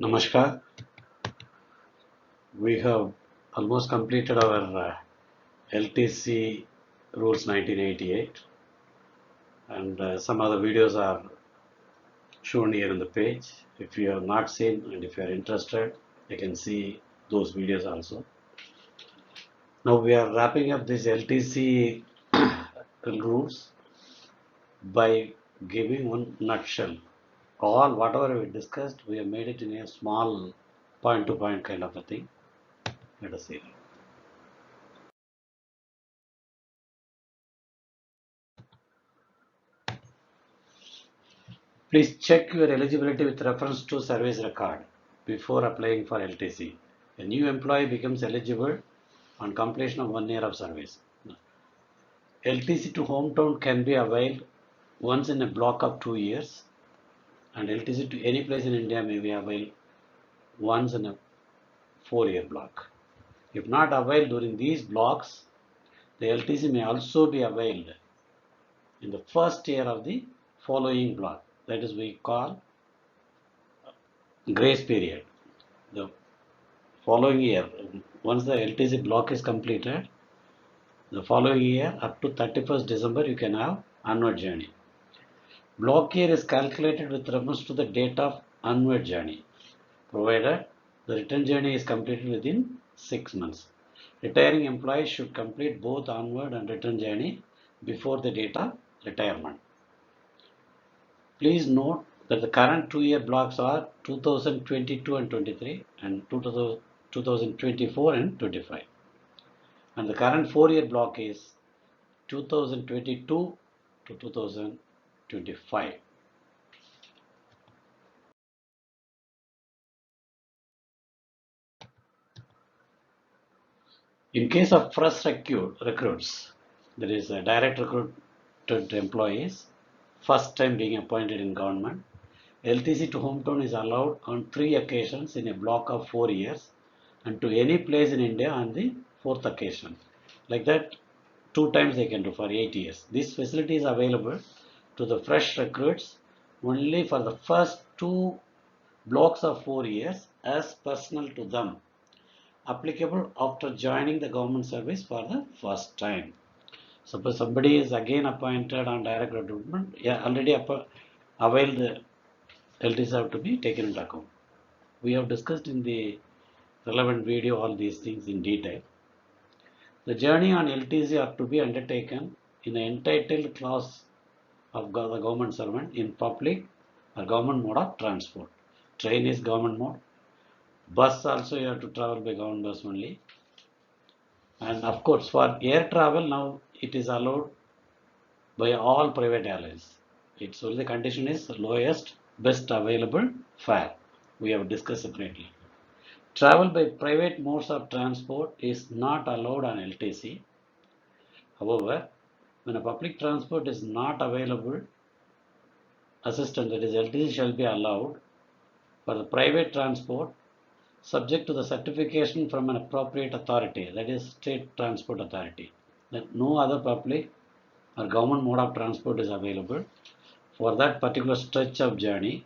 Namaskar. We have almost completed our LTC rules 1988, and some other videos are shown here in the page. If you have not seen and if you are interested, you can see those videos also. Now we are wrapping up this LTC rules by giving one nutshell. All whatever we discussed, we have made it in a small point to point kind of a thing. Let us see. Please check your eligibility with reference to service record before applying for LTC. A new employee becomes eligible on completion of 1 year of service. LTC to hometown can be availed once in a block of 2 years, and LTC to any place in India may be availed once in a 4 year block. If not availed during these blocks, the LTC may also be availed in the first year of the following block. That is, we call grace period. The following year, once the LTC block is completed, the following year up to 31st December you can have onward journey. Block year is calculated with reference to the date of onward journey, provided the return journey is completed within 6 months. Retiring employees should complete both onward and return journey before the date of retirement. Please note that the current 2 year blocks are 2022 and 23 and 2024 and 25. And the current 4 year block is 2022 to 2025. In case of fresh recruits, that is direct recruited employees, first time being appointed in government, LTC to hometown is allowed on 3 occasions in a block of 4 years and to any place in India on the fourth occasion. Like that, 2 times they can do for 8 years. This facility is available to the fresh recruits only for the first two blocks of 4 years as personal to them, applicable after joining the government service for the first time. Suppose somebody is again appointed on direct recruitment, yeah, already availed the LTC have to be taken into account. We have discussed in the relevant video all these things in detail. The journey on LTC are to be undertaken in the entitled class of the government servant in public or government mode of transport. Train is government mode. Bus also you have to travel by government bus only. And of course for air travel now it is allowed by all private airlines. It's only the condition is lowest best available fare. We have discussed separately. Travel by private modes of transport is not allowed on LTC. However, when a public transport is not available, assistance, that is LTC, shall be allowed for the private transport subject to the certification from an appropriate authority, that is state transport authority, that no other public or government mode of transport is available for that particular stretch of journey,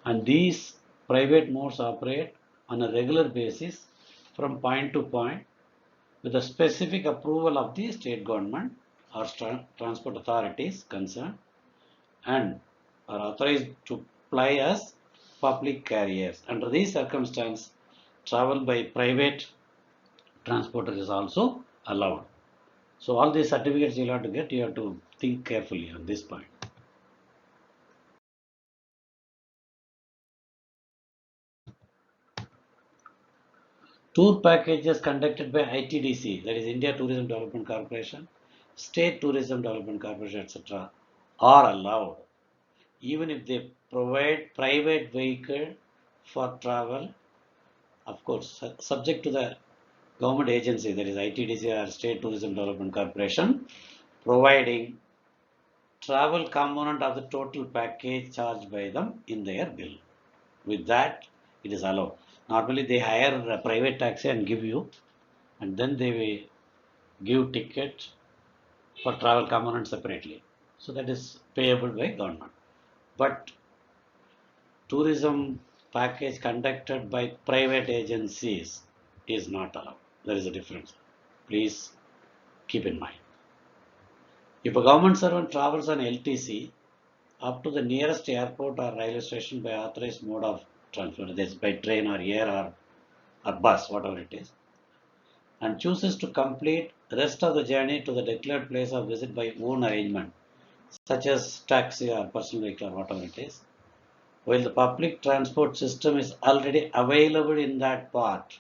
and these private modes operate on a regular basis from point to point with the specific approval of the state government or transport authorities concerned and are authorized to ply as public carriers. Under these circumstances, travel by private transporter is also allowed. So all these certificates you'll have to get, you have to think carefully on this point. Tour packages conducted by ITDC, that is India Tourism Development Corporation, State Tourism Development Corporation, etc., are allowed, even if they provide private vehicle for travel, of course, subject to the government agency, that is ITDC or State Tourism Development Corporation, providing travel component of the total package charged by them in their bill. With that, it is allowed. Normally, they hire a private taxi and give you, and then they will give ticket for travel component separately. So that is payable by government. But tourism package conducted by private agencies is not allowed. There is a difference. Please keep in mind. If a government servant travels on LTC up to the nearest airport or railway station by authorized mode of transport, that is by train or air or bus, whatever it is, and chooses to complete rest of the journey to the declared place of visit by own arrangement, such as taxi or personal vehicle or whatever it is, while the public transport system is already available in that part.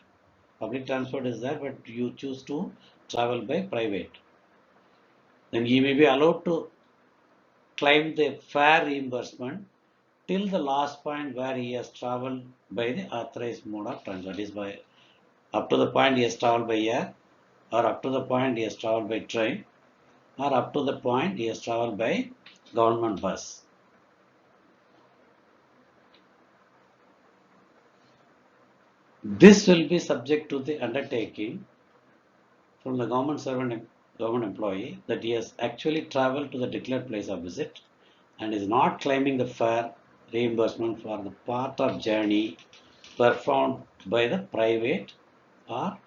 Public transport is there, but you choose to travel by private. Then he may be allowed to claim the fare reimbursement till the last point where he has traveled by the authorized mode of transport. That is by up to the point he has traveled by air, or up to the point he has traveled by train, or up to the point he has traveled by government bus. This will be subject to the undertaking from the government employee that he has actually traveled to the declared place of visit and is not claiming the fare reimbursement for the part of journey performed by the or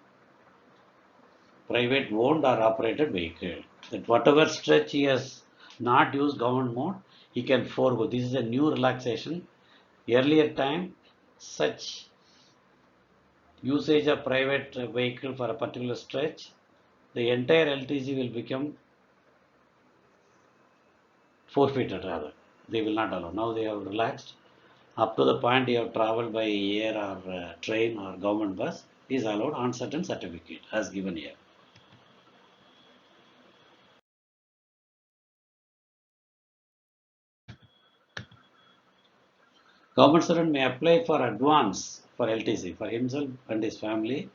private owned or operated vehicle. That whatever stretch he has not used government mode, he can forego. This is a new relaxation. Earlier time, such usage of private vehicle for a particular stretch, the entire LTC will become forfeited rather. They will not allow. Now they have relaxed. Up to the point you have traveled by air or train or government bus is allowed on certain certificate as given here. Government servant may apply for advance for LTC for himself and his family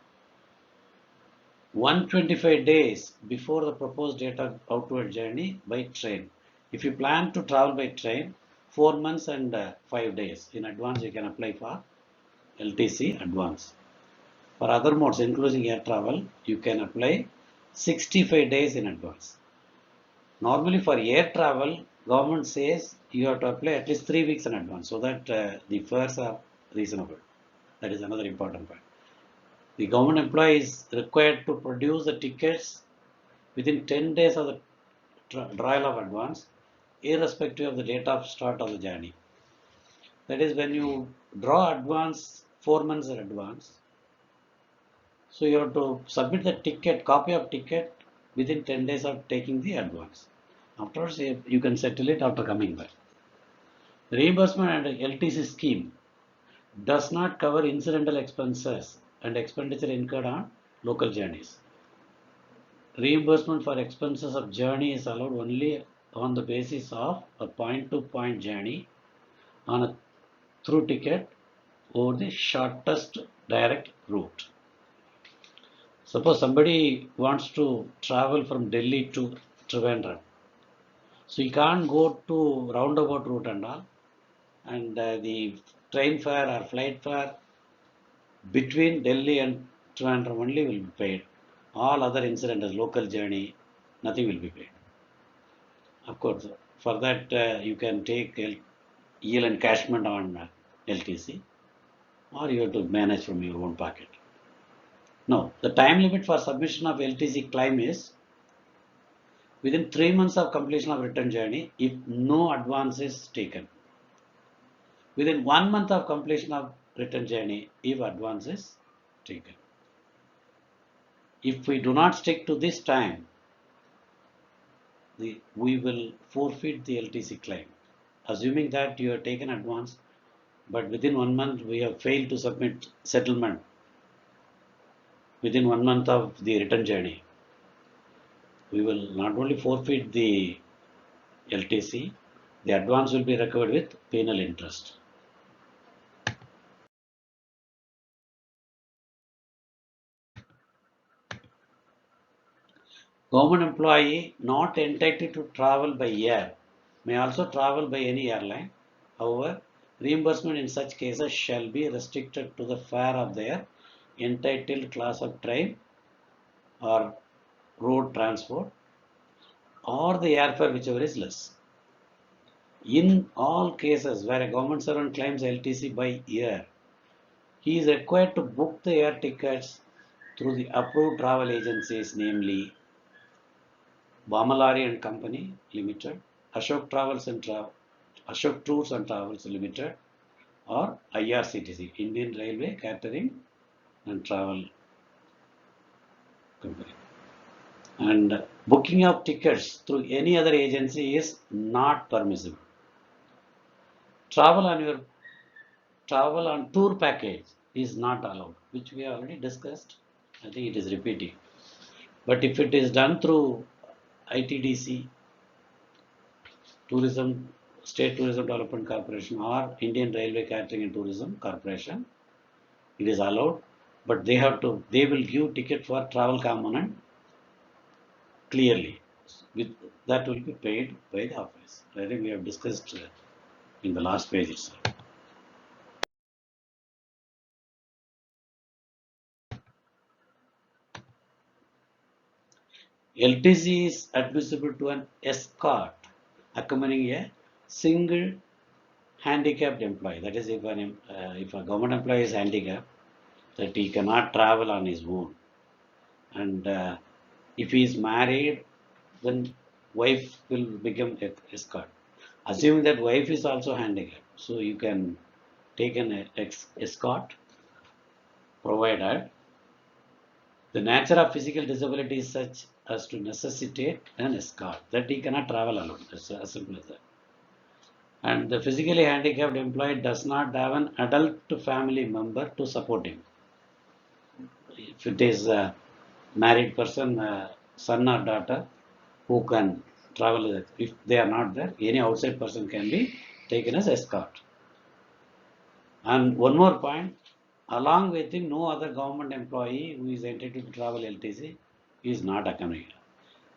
125 days before the proposed date of outward journey by train. If you plan to travel by train, 4 months and 5 days in advance you can apply for LTC advance. For other modes including air travel, you can apply 65 days in advance. Normally for air travel, government says you have to apply at least 3 weeks in advance so that the fares are reasonable. That is another important point. The government employee is required to produce the tickets within 10 days of the trial of advance, irrespective of the date of start of the journey. That is when you draw advance 4 months in advance. So you have to submit the ticket, copy of ticket within 10 days of taking the advance. Afterwards, you can settle it after coming back. Reimbursement under LTC scheme does not cover incidental expenses and expenditure incurred on local journeys. Reimbursement for expenses of journey is allowed only on the basis of a point-to-point journey on a through ticket over the shortest direct route. Suppose somebody wants to travel from Delhi to Trivandrum. So you can't go to roundabout route and all. And the train fare or flight fare between Delhi and Trivandrum only will be paid. All other incidentals, local journey, nothing will be paid. Of course, for that you can take yield encashment on LTC or you have to manage from your own pocket. Now, the time limit for submission of LTC claim is within 3 months of completion of return journey if no advance is taken. Within 1 month of completion of return journey if advance is taken. If we do not stick to this time, we will forfeit the LTC claim. Assuming that you have taken advance, but within 1 month we have failed to submit settlement within 1 month of the return journey, we will not only forfeit the LTC, the advance will be recovered with penal interest. Government employee not entitled to travel by air may also travel by any airline. However, reimbursement in such cases shall be restricted to the fare of their entitled class of train or road transport or the airfare whichever is less. In all cases where a government servant claims LTC by air, he is required to book the air tickets through the approved travel agencies, namely Bamalari and Company Limited, Ashok Ashok Tours and Travels Limited, or IRCTC, Indian Railway Catering and Travel Company. And booking of tickets through any other agency is not permissible. Travel on your travel on tour package is not allowed, which we have already discussed. I think it is repeating. But if it is done through ITDC, Tourism, State Tourism Development Corporation, or Indian Railway Catering and Tourism Corporation, it is allowed. But they will give ticket for travel component clearly. With that will be paid by the office. I think we have discussed in the last page itself. LTC is admissible to an escort accompanying a single handicapped employee. That is, if a government employee is handicapped, that he cannot travel on his own, and if he is married, then wife will become escort. Assuming that wife is also handicapped, so you can take an escort, provided the nature of physical disability is such as to necessitate an escort, that he cannot travel alone. That's as simple as that. And the physically handicapped employee does not have an adult family member to support him. If it is a married person, son or daughter, who can travel, if they are not there, any outside person can be taken as escort. And one more point, along with him, no other government employee who is entitled to travel LTC is not accompanied.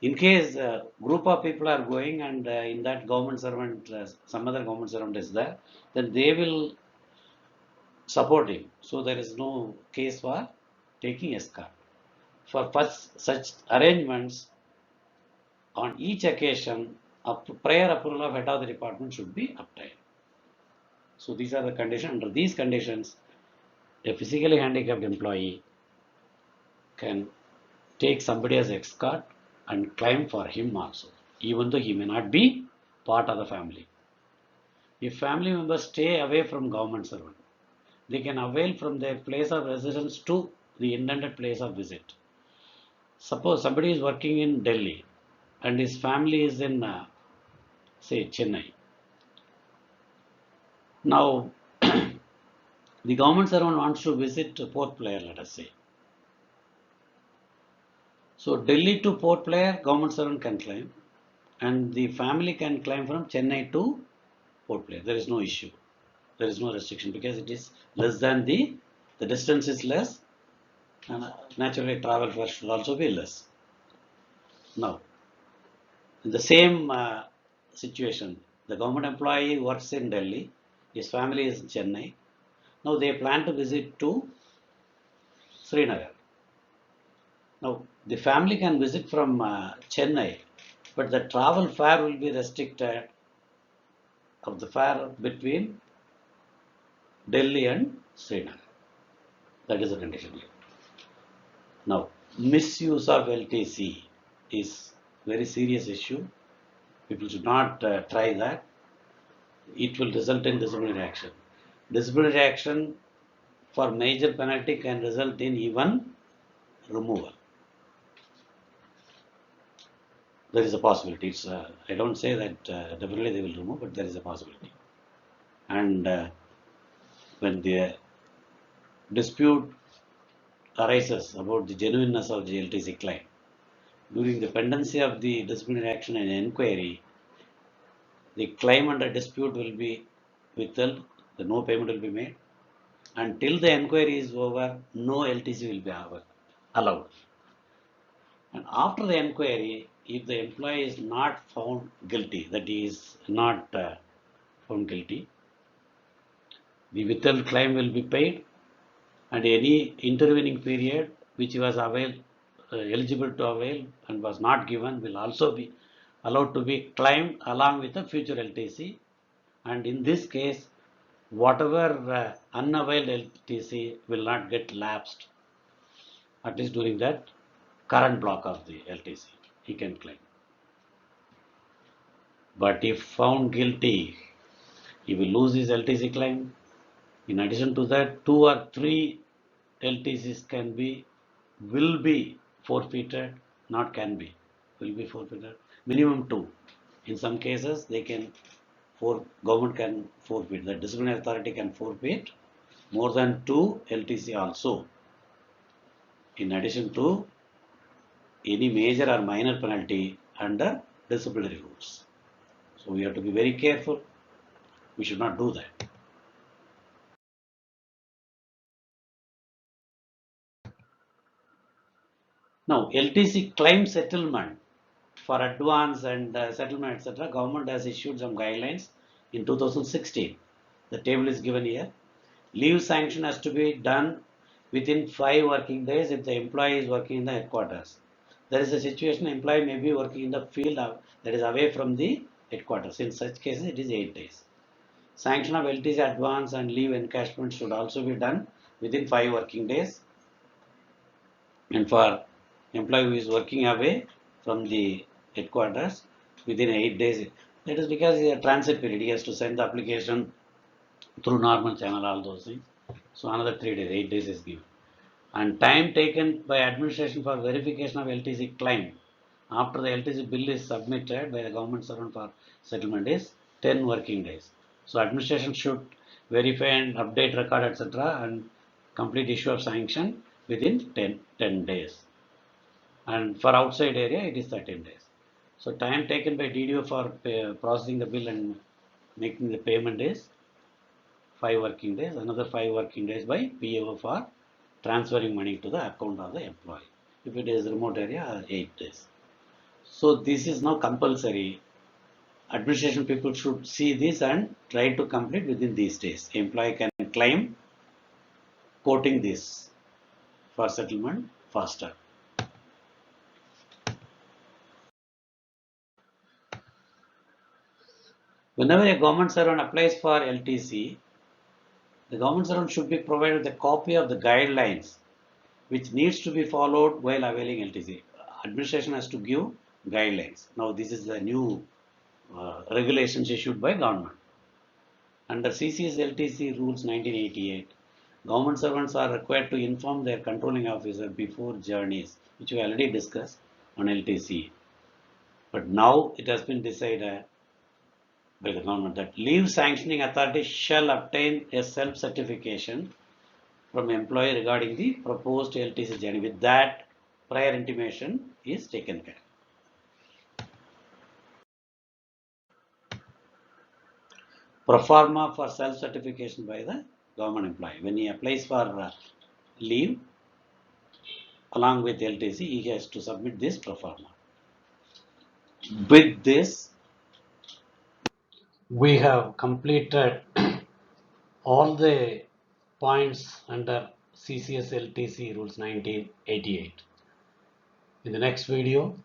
In case a group of people are going, and in that government servant, some other government servant is there, then they will support him. So there is no case for taking escort. For such arrangements, on each occasion, a prior approval of head of the department should be obtained. So these are the conditions. Under these conditions, a physically handicapped employee can take somebody as escort and claim for him also, even though he may not be part of the family. If family members stay away from government servant, they can avail from their place of residence to the intended place of visit. Suppose somebody is working in Delhi and his family is in, say, Chennai. Now, the government servant wants to visit Port Blair, let us say. So, Delhi to Port Blair, government servant can claim, and the family can claim from Chennai to Port Blair. There is no issue. There is no restriction because it is less than the distance is less, and naturally travel fare should also be less. Now, in the same situation, the government employee works in Delhi, his family is in Chennai. Now they plan to visit to Srinagar. Now the family can visit from Chennai, but the travel fare will be restricted of the fare between Delhi and Srinagar. That is the condition here. Now, misuse of LTC is very serious issue. People should not try that. It will result in disciplinary action. Disciplinary action for major penalty can result in even removal. There is a possibility. I don't say that definitely they will remove, but there is a possibility. And when the dispute arises about the genuineness of the LTC claim, during the pendency of the disciplinary action and inquiry, the claim under dispute will be withheld, no payment will be made. Until the inquiry is over, no LTC will be allowed. And after the inquiry, if the employee is not found guilty, that he is not found guilty, the withheld claim will be paid, and any intervening period which he was eligible to avail and was not given will also be allowed to be claimed along with the future LTC. And in this case, whatever unavailed LTC will not get lapsed, at least during that current block of the LTC, he can claim. But if found guilty, he will lose his LTC claim. In addition to that, 2 or 3 LTCs will be forfeited, not can be, will be forfeited. Minimum 2. In some cases, government can forfeit. The disciplinary authority can forfeit more than 2 LTC also. In addition to any major or minor penalty under disciplinary rules. So we have to be very careful. We should not do that. Now, LTC claim settlement for advance and settlement, etc., government has issued some guidelines in 2016. The table is given here. Leave sanction has to be done within 5 working days if the employee is working in the headquarters. There is a situation employee may be working in the field that is away from the headquarters. In such cases, it is 8 days. Sanction of LTC advance and leave encashment should also be done within 5 working days. And for employee who is working away from the headquarters within 8 days, that is because he has a transit period. He has to send the application through normal channel, all those things. So another 3 days, 8 days is given. And time taken by administration for verification of LTC claim after the LTC bill is submitted by the government servant for settlement is 10 working days. So administration should verify and update record, etc., and complete issue of sanction within 10 days. And for outside area, it is 13 days. So time taken by DDO for processing the bill and making the payment is 5 working days. Another 5 working days by PO for transferring money to the account of the employee. If it is remote area, 8 days. So this is now compulsory. Administration people should see this and try to complete within these days. Employee can claim quoting this for settlement faster. Whenever a government servant applies for LTC, the government servant should be provided with a copy of the guidelines which needs to be followed while availing LTC. Administration has to give guidelines. Now this is the new regulations issued by government. Under CCS LTC rules 1988, government servants are required to inform their controlling officer before journeys, which we already discussed on LTC. But now it has been decided by the government that leave sanctioning authority shall obtain a self-certification from employee regarding the proposed LTC journey. With that, prior intimation is taken care. Proforma for self-certification by the government employee. When he applies for leave along with LTC, he has to submit this proforma. With this, we have completed all the points under CCS LTC rules 1988. In the next video,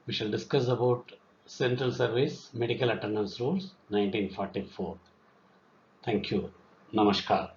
we shall discuss about Central Service Medical Attendance Rules 1944. Thank you. Namaskar.